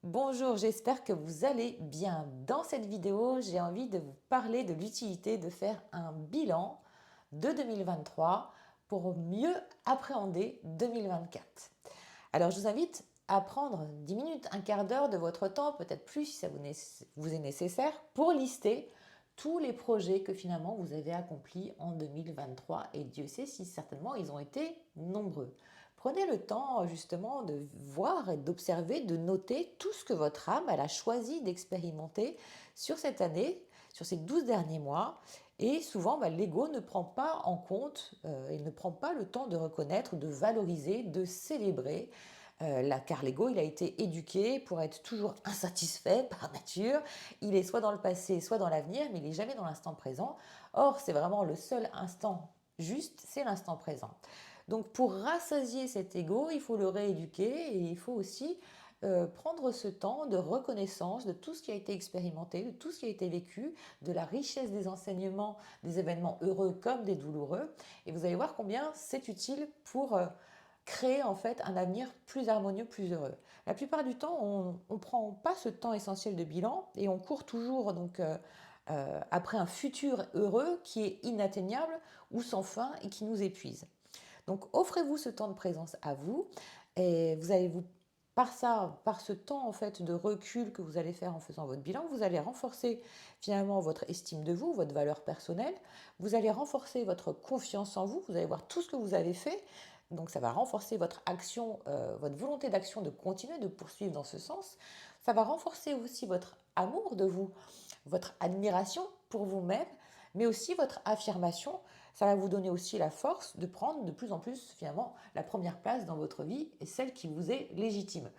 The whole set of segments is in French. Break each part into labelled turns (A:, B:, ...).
A: Bonjour, j'espère que vous allez bien. Dans cette vidéo, j'ai envie de vous parler de l'utilité de faire un bilan de 2023 pour mieux appréhender 2024. Alors, je vous invite à prendre 10 minutes, un quart d'heure de votre temps, peut-être plus si ça vous est nécessaire, pour lister tous les projets que finalement vous avez accomplis en 2023 et Dieu sait si certainement ils ont été nombreux. Prenez le temps justement de voir et d'observer, de noter tout ce que votre âme elle a choisi d'expérimenter sur cette année, sur ces 12 derniers mois. Et souvent, l'ego ne prend pas en compte, il ne prend pas le temps de reconnaître, de valoriser, de célébrer. Car l'ego, il a été éduqué pour être toujours insatisfait par nature. Il est soit dans le passé, soit dans l'avenir, mais il n'est jamais dans l'instant présent. Or, c'est vraiment le seul instant juste, c'est l'instant présent. Donc pour rassasier cet ego, il faut le rééduquer et il faut aussi prendre ce temps de reconnaissance de tout ce qui a été expérimenté, de tout ce qui a été vécu, de la richesse des enseignements, des événements heureux comme des douloureux. Et vous allez voir combien c'est utile pour créer en fait un avenir plus harmonieux, plus heureux. La plupart du temps, on ne prend pas ce temps essentiel de bilan et on court toujours après un futur heureux qui est inatteignable ou sans fin et qui nous épuise. Donc offrez-vous ce temps de présence à vous et vous allez vous par ça, par ce temps en fait de recul que vous allez faire en faisant votre bilan, vous allez renforcer finalement votre estime de vous, votre valeur personnelle, vous allez renforcer votre confiance en vous, vous allez voir tout ce que vous avez fait, donc ça va renforcer votre action, votre volonté d'action de continuer, de poursuivre dans ce sens, ça va renforcer aussi votre amour de vous, votre admiration pour vous-même, mais aussi votre affirmation. Ça va vous donner aussi la force de prendre de plus en plus finalement la première place dans votre vie et celle qui vous est légitime.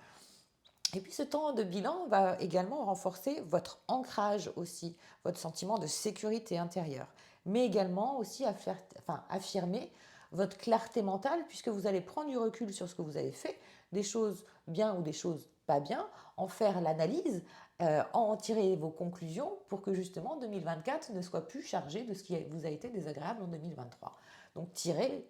A: Et puis ce temps de bilan va également renforcer votre ancrage aussi, votre sentiment de sécurité intérieure, mais également aussi affirmer votre clarté mentale puisque vous allez prendre du recul sur ce que vous avez fait, des choses bien ou des choses pas bien, en faire l'analyse, en tirer vos conclusions pour que justement 2024 ne soit plus chargé de ce qui vous a été désagréable en 2023. Donc tirer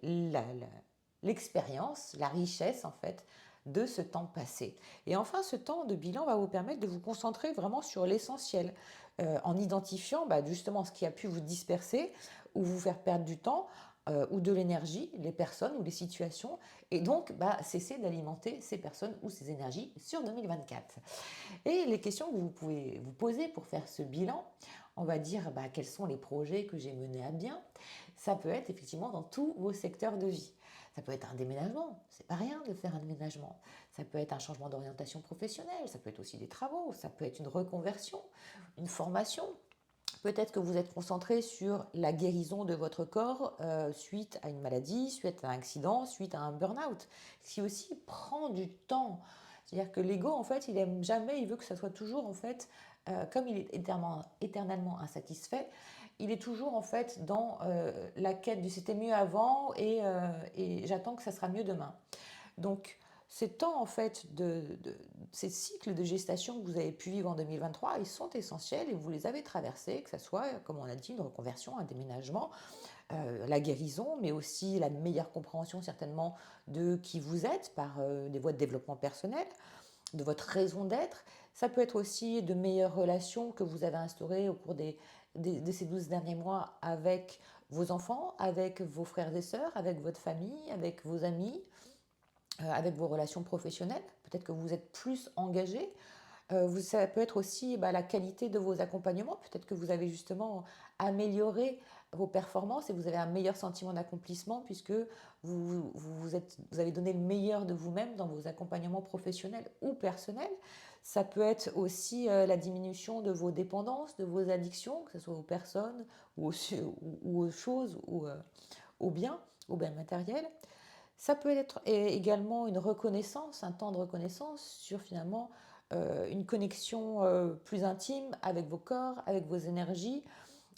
A: l'expérience, la richesse en fait de ce temps passé. Et enfin, ce temps de bilan va vous permettre de vous concentrer vraiment sur l'essentiel, en identifiant justement ce qui a pu vous disperser ou vous faire perdre du temps ou de l'énergie, les personnes ou les situations, et donc cesser d'alimenter ces personnes ou ces énergies sur 2024. Et les questions que vous pouvez vous poser pour faire ce bilan, on va dire quels sont les projets que j'ai menés à bien. Ça peut être effectivement dans tous vos secteurs de vie. Ça peut être un déménagement, c'est pas rien de faire un déménagement. Ça peut être un changement d'orientation professionnelle, ça peut être aussi des travaux, ça peut être une reconversion, une formation. Peut-être que vous êtes concentré sur la guérison de votre corps suite à une maladie, suite à un accident, suite à un burn-out, ce qui aussi prend du temps. C'est-à-dire que l'ego, en fait, il aime jamais, il veut que ça soit toujours, en fait, comme il est éternellement insatisfait, il est toujours, en fait, dans la quête du c'était mieux avant et j'attends que ça sera mieux demain. Donc, ces temps, en fait, ces cycles de gestation que vous avez pu vivre en 2023, ils sont essentiels et vous les avez traversés, que ce soit, comme on a dit, une reconversion, un déménagement, la guérison, mais aussi la meilleure compréhension certainement de qui vous êtes par des voies de développement personnel, de votre raison d'être. Ça peut être aussi de meilleures relations que vous avez instaurées au cours de ces 12 derniers mois avec vos enfants, avec vos frères et sœurs, avec votre famille, avec vos amis, avec vos relations professionnelles. Peut-être que vous êtes plus engagé. Ça peut être aussi la qualité de vos accompagnements. Peut-être que vous avez justement amélioré vos performances et vous avez un meilleur sentiment d'accomplissement puisque vous avez donné le meilleur de vous-même dans vos accompagnements professionnels ou personnels. Ça peut être aussi la diminution de vos dépendances, de vos addictions, que ce soit aux personnes ou aux choses ou aux biens matériels. Ça peut être également une reconnaissance, un temps de reconnaissance sur finalement une connexion plus intime avec vos corps, avec vos énergies,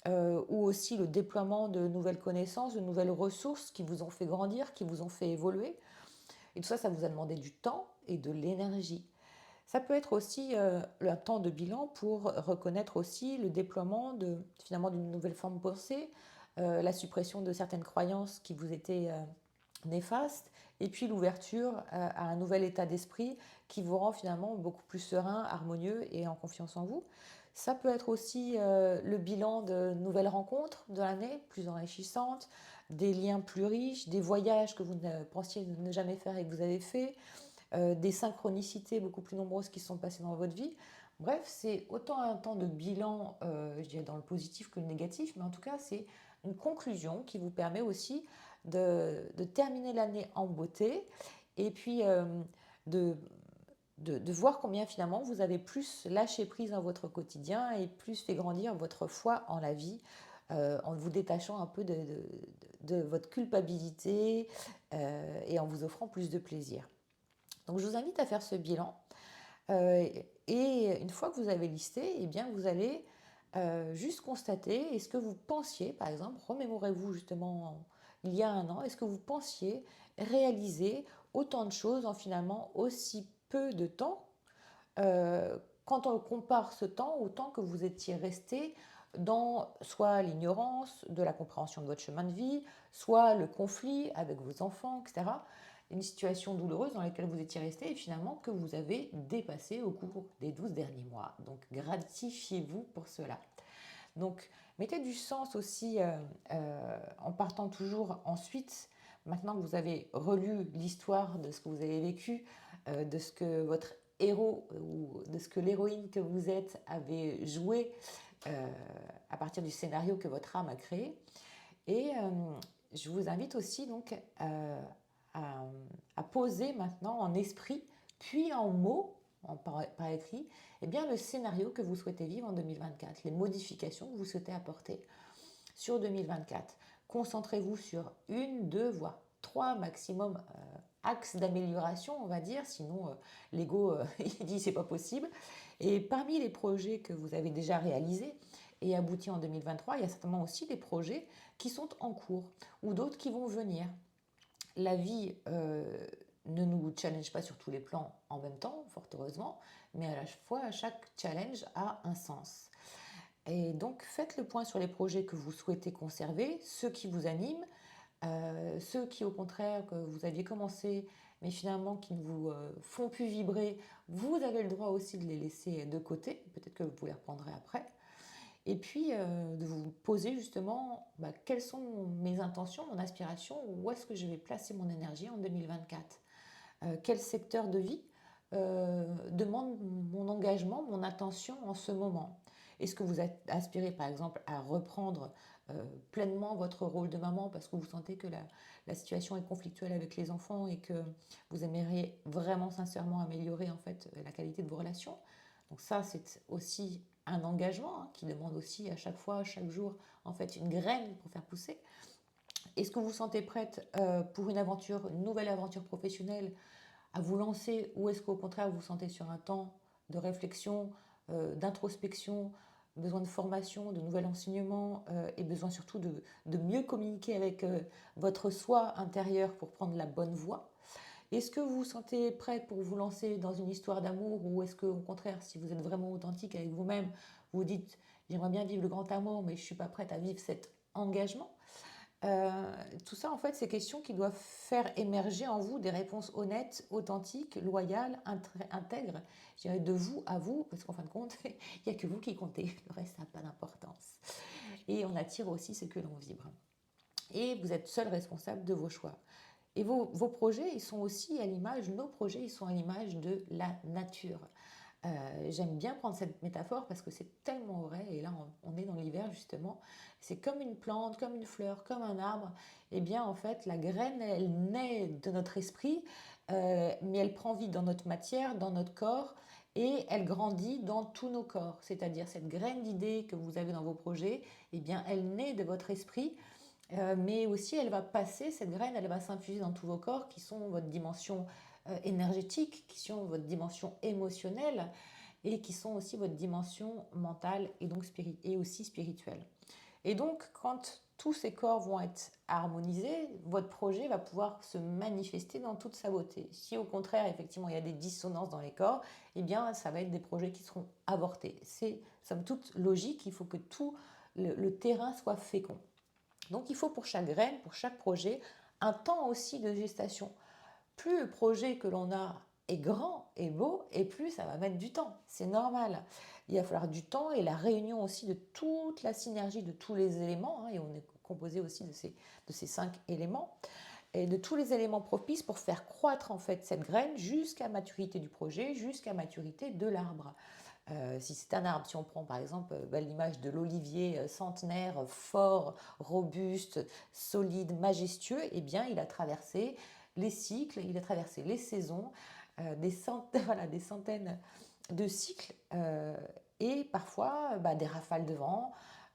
A: ou aussi le déploiement de nouvelles connaissances, de nouvelles ressources qui vous ont fait grandir, qui vous ont fait évoluer. Et tout ça, ça vous a demandé du temps et de l'énergie. Ça peut être aussi un temps de bilan pour reconnaître aussi le déploiement finalement d'une nouvelle forme de pensée, la suppression de certaines croyances qui vous étaient néfaste, et puis l'ouverture à un nouvel état d'esprit qui vous rend finalement beaucoup plus serein, harmonieux et en confiance en vous. Ça peut être aussi le bilan de nouvelles rencontres de l'année, plus enrichissantes, des liens plus riches, des voyages que vous ne pensiez ne jamais faire et que vous avez fait, des synchronicités beaucoup plus nombreuses qui se sont passées dans votre vie. Bref, c'est autant un temps de bilan, je dirais dans le positif que le négatif, mais en tout cas, c'est une conclusion qui vous permet aussi de terminer l'année en beauté et puis de, de voir combien finalement vous avez plus lâché prise dans votre quotidien et plus fait grandir votre foi en la vie en vous détachant un peu de votre culpabilité et en vous offrant plus de plaisir. Donc je vous invite à faire ce bilan et une fois que vous avez listé, eh bien, vous allez juste constater, est-ce que vous pensiez, par exemple, remémorez-vous justement il y a un an, est-ce que vous pensiez réaliser autant de choses en finalement aussi peu de temps quand on compare ce temps au temps que vous étiez resté dans soit l'ignorance de la compréhension de votre chemin de vie, soit le conflit avec vos enfants, etc. Une situation douloureuse dans laquelle vous étiez resté et finalement que vous avez dépassé au cours des 12 derniers mois. Donc gratifiez-vous pour cela. Donc mettez du sens aussi en partant toujours ensuite, maintenant que vous avez relu l'histoire de ce que vous avez vécu, de ce que votre héros ou de ce que l'héroïne que vous êtes avait joué à partir du scénario que votre âme a créé. Et je vous invite aussi donc à poser maintenant en esprit, puis en mots, par écrit, eh bien, le scénario que vous souhaitez vivre en 2024, les modifications que vous souhaitez apporter sur 2024. Concentrez-vous sur une, deux, voire trois maximum axes d'amélioration, on va dire, sinon l'ego il dit c'est pas possible. Et parmi les projets que vous avez déjà réalisés et aboutis en 2023, il y a certainement aussi des projets qui sont en cours ou d'autres qui vont venir. La vie ne nous challenge pas sur tous les plans en même temps, fort heureusement, mais à la fois chaque challenge a un sens. Et donc faites le point sur les projets que vous souhaitez conserver, ceux qui vous animent, ceux qui au contraire que vous aviez commencé mais finalement qui ne vous font plus vibrer, vous avez le droit aussi de les laisser de côté, peut-être que vous les reprendrez après. Et puis de vous poser justement quelles sont mes intentions, mon aspiration, où est-ce que je vais placer mon énergie en 2024. Quel secteur de vie demande mon engagement, mon attention en ce moment. Est-ce que vous aspirez par exemple à reprendre pleinement votre rôle de maman parce que vous sentez que la situation est conflictuelle avec les enfants et que vous aimeriez vraiment sincèrement améliorer en fait la qualité de vos relations. Donc ça c'est aussi un engagement qui demande aussi à chaque fois, chaque jour en fait une graine pour faire pousser. Est-ce que vous vous sentez prête pour une aventure, une nouvelle aventure professionnelle à vous lancer ou est-ce qu'au contraire vous vous sentez sur un temps de réflexion, d'introspection, besoin de formation, de nouvel enseignement et besoin surtout de mieux communiquer avec votre soi intérieur pour prendre la bonne voie. Est-ce que vous vous sentez prête pour vous lancer dans une histoire d'amour ou est-ce que au contraire, si vous êtes vraiment authentique avec vous-même, vous vous dites j'aimerais bien vivre le grand amour mais je ne suis pas prête à vivre cet engagement. Tout ça, en fait, c'est questions qui doivent faire émerger en vous des réponses honnêtes, authentiques, loyales, intègres, je dirais de vous à vous, parce qu'en fin de compte, il n'y a que vous qui comptez, le reste n'a pas d'importance. Et on attire aussi ce que l'on vibre. Et vous êtes seul responsable de vos choix. Et vos projets, ils sont aussi à l'image, nos projets, ils sont à l'image de la nature. J'aime bien prendre cette métaphore parce que c'est tellement vrai, et là on est dans l'hiver justement, c'est comme une plante, comme une fleur, comme un arbre, et bien en fait la graine elle naît de notre esprit, mais elle prend vie dans notre matière, dans notre corps, et elle grandit dans tous nos corps, c'est-à-dire cette graine d'idée que vous avez dans vos projets, et bien elle naît de votre esprit, mais aussi elle va passer, cette graine, elle va s'infuser dans tous vos corps qui sont votre dimension énergétique, qui sont votre dimension émotionnelle et qui sont aussi votre dimension mentale et, donc et aussi spirituelle. Et donc quand tous ces corps vont être harmonisés, votre projet va pouvoir se manifester dans toute sa beauté. Si au contraire, effectivement, il y a des dissonances dans les corps, eh bien, ça va être des projets qui seront avortés. C'est somme toute logique, il faut que tout le terrain soit fécond. Donc il faut pour chaque graine, pour chaque projet, un temps aussi de gestation. Plus le projet que l'on a est grand et beau, et plus ça va mettre du temps. C'est normal. Il va falloir du temps et la réunion aussi de toute la synergie de tous les éléments, hein, et on est composé aussi de ces 5 éléments, et de tous les éléments propices pour faire croître en fait cette graine jusqu'à maturité du projet, jusqu'à maturité de l'arbre. Si c'est un arbre, si on prend par exemple l'image de l'olivier centenaire, fort, robuste, solide, majestueux, eh bien il a traversé les cycles, il a traversé les saisons, voilà, des centaines de cycles, et parfois des rafales de vent,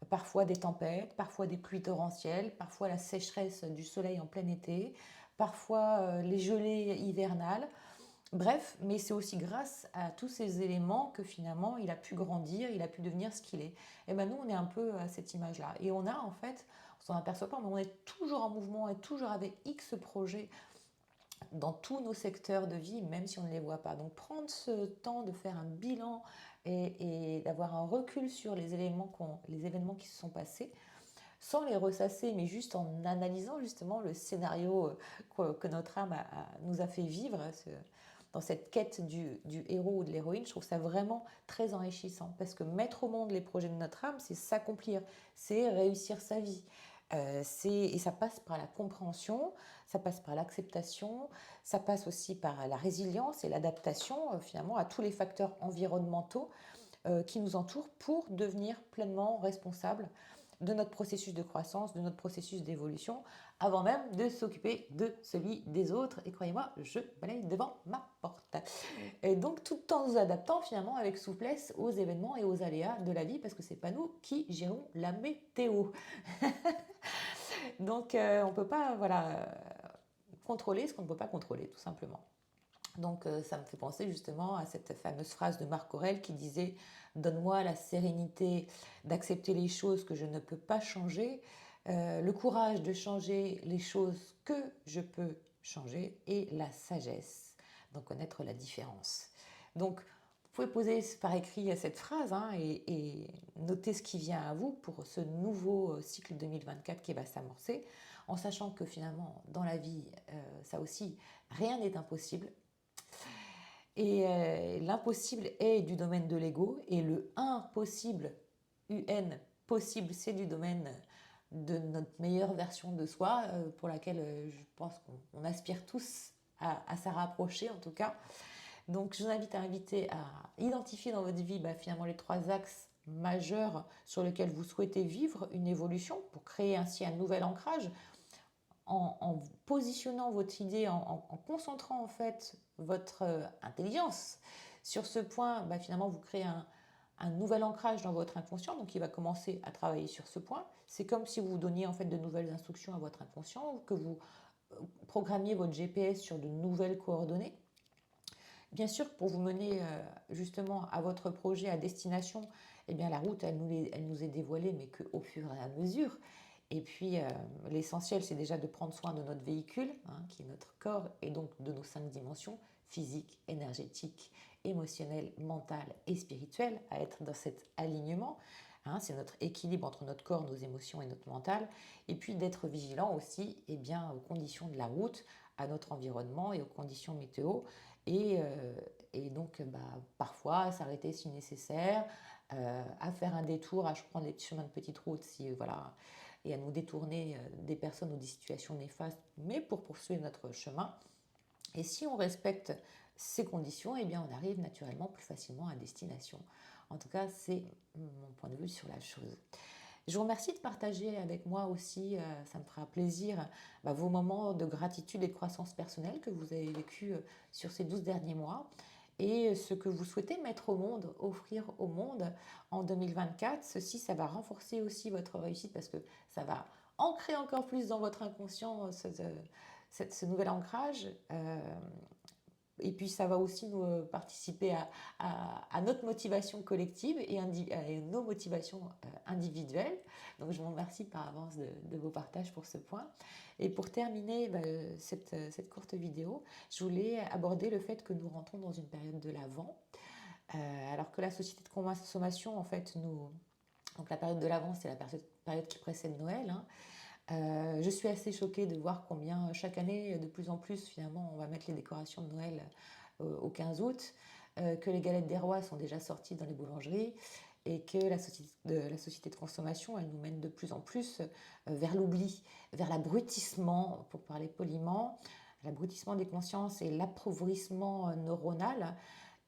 A: parfois des tempêtes, parfois des pluies torrentielles, parfois la sécheresse du soleil en plein été, parfois les gelées hivernales. Bref, mais c'est aussi grâce à tous ces éléments que finalement il a pu grandir, il a pu devenir ce qu'il est. Et ben nous, on est un peu à cette image-là. Et on a en fait, on s'en aperçoit pas, mais on est toujours en mouvement et toujours avec X projets dans tous nos secteurs de vie, même si on ne les voit pas. Donc prendre ce temps de faire un bilan et d'avoir un recul sur les événements qui se sont passés, sans les ressasser, mais juste en analysant justement le scénario que notre âme nous a fait vivre, dans cette quête du héros ou de l'héroïne. Je trouve ça vraiment très enrichissant, parce que mettre au monde les projets de notre âme, c'est s'accomplir, c'est réussir sa vie. Et ça passe par la compréhension, ça passe par l'acceptation, ça passe aussi par la résilience et l'adaptation finalement à tous les facteurs environnementaux qui nous entourent pour devenir pleinement responsables de notre processus de croissance, de notre processus d'évolution, avant même de s'occuper de celui des autres. Et croyez-moi, je balaye devant ma porte. Et donc, tout en nous adaptant finalement avec souplesse aux événements et aux aléas de la vie, parce que c'est pas nous qui gérons la météo. Donc, on ne peut pas contrôler ce qu'on ne peut pas contrôler, tout simplement. Donc ça me fait penser justement à cette fameuse phrase de Marc Aurèle qui disait « Donne-moi la sérénité d'accepter les choses que je ne peux pas changer, le courage de changer les choses que je peux changer et la sagesse d'en connaître la différence. » Donc vous pouvez poser par écrit cette phrase, hein, et noter ce qui vient à vous pour ce nouveau cycle 2024 qui va s'amorcer, en sachant que finalement dans la vie, ça aussi, rien n'est impossible. Et l'impossible est du domaine de l'ego, et le impossible, UN, possible, c'est du domaine de notre meilleure version de soi, pour laquelle je pense qu'on aspire tous à s'en rapprocher en tout cas. Donc je vous invite à identifier dans votre vie finalement les 3 axes majeurs sur lesquels vous souhaitez vivre une évolution pour créer ainsi un nouvel ancrage, en positionnant votre idée, en concentrant en fait votre intelligence sur ce point. Finalement vous créez un nouvel ancrage dans votre inconscient, donc il va commencer à travailler sur ce point. C'est comme si vous donniez en fait de nouvelles instructions à votre inconscient, que vous programmiez votre GPS sur de nouvelles coordonnées. Bien sûr, pour vous mener justement à votre projet à destination, eh bien la route, elle nous est dévoilée, mais qu'au fur et à mesure. Et puis l'essentiel, c'est déjà de prendre soin de notre véhicule, hein, qui est notre corps, et donc de nos 5 dimensions, physique, énergétique, émotionnelle, mentale et spirituelle, à être dans cet alignement. Hein, c'est notre équilibre entre notre corps, nos émotions et notre mental. Et puis d'être vigilant aussi aux conditions de la route, à notre environnement et aux conditions météo. Et donc parfois s'arrêter si nécessaire, à faire un détour, à prendre les chemins de petite route si et à nous détourner des personnes ou des situations néfastes, mais pour poursuivre notre chemin. Et si on respecte ces conditions, eh bien on arrive naturellement plus facilement à destination. En tout cas, c'est mon point de vue sur la chose. Je vous remercie de partager avec moi aussi, ça me fera plaisir, vos moments de gratitude et de croissance personnelle que vous avez vécu sur ces 12 derniers mois, et ce que vous souhaitez mettre au monde, offrir au monde en 2024. Ceci, ça va renforcer aussi votre réussite, parce que ça va ancrer encore plus dans votre inconscient ce nouvel ancrage. Et puis ça va aussi nous participer à notre motivation collective et à nos motivations individuelles. Donc je vous remercie par avance de vos partages pour ce point. Et pour terminer cette courte vidéo, je voulais aborder le fait que nous rentrons dans une période de l'Avent. Alors que la société de consommation, en fait, donc la période de l'Avent, c'est la période qui précède Noël, hein. Je suis assez choquée de voir combien chaque année, de plus en plus, finalement, on va mettre les décorations de Noël au 15 août, que les galettes des rois sont déjà sorties dans les boulangeries et que la société de consommation, elle nous mène de plus en plus vers l'oubli, vers l'abrutissement, pour parler poliment, l'abrutissement des consciences et l'appauvrissement neuronal.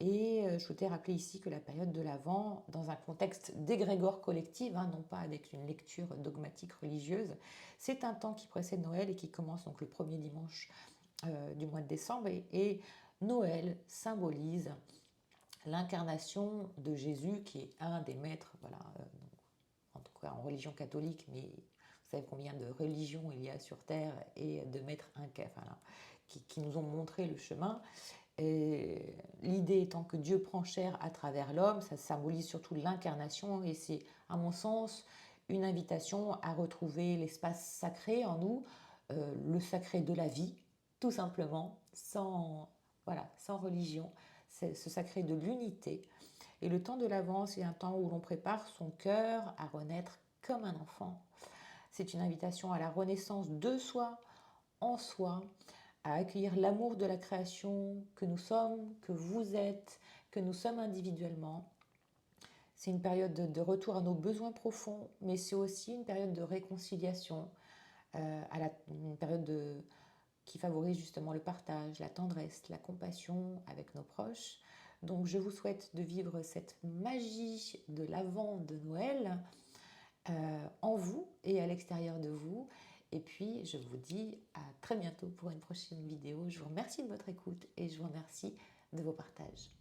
A: Et je souhaitais rappeler ici que la période de l'Avent, dans un contexte d'égrégore collective, hein, non pas avec une lecture dogmatique religieuse, c'est un temps qui précède Noël et qui commence donc le premier dimanche du mois de décembre. Et Noël symbolise l'incarnation de Jésus, qui est un des maîtres, voilà, en tout cas en religion catholique, mais vous savez combien de religions il y a sur Terre et de maîtres enfin, qui nous ont montré le chemin. L'idée étant que Dieu prend chair à travers l'homme, ça symbolise surtout l'incarnation et c'est, à mon sens, une invitation à retrouver l'espace sacré en nous, le sacré de la vie, tout simplement, voilà, sans religion, c'est ce sacré de l'unité. Et le temps de l'Avent, c'est un temps où l'on prépare son cœur à renaître comme un enfant. C'est une invitation à la renaissance de soi, en soi, à accueillir l'amour de la création que nous sommes, que vous êtes, que nous sommes individuellement. C'est une période de retour à nos besoins profonds, mais c'est aussi une période de réconciliation, une période qui favorise justement le partage, la tendresse, la compassion avec nos proches. Donc je vous souhaite de vivre cette magie de l'Avent de Noël en vous et à l'extérieur de vous. Et puis, je vous dis à très bientôt pour une prochaine vidéo. Je vous remercie de votre écoute et je vous remercie de vos partages.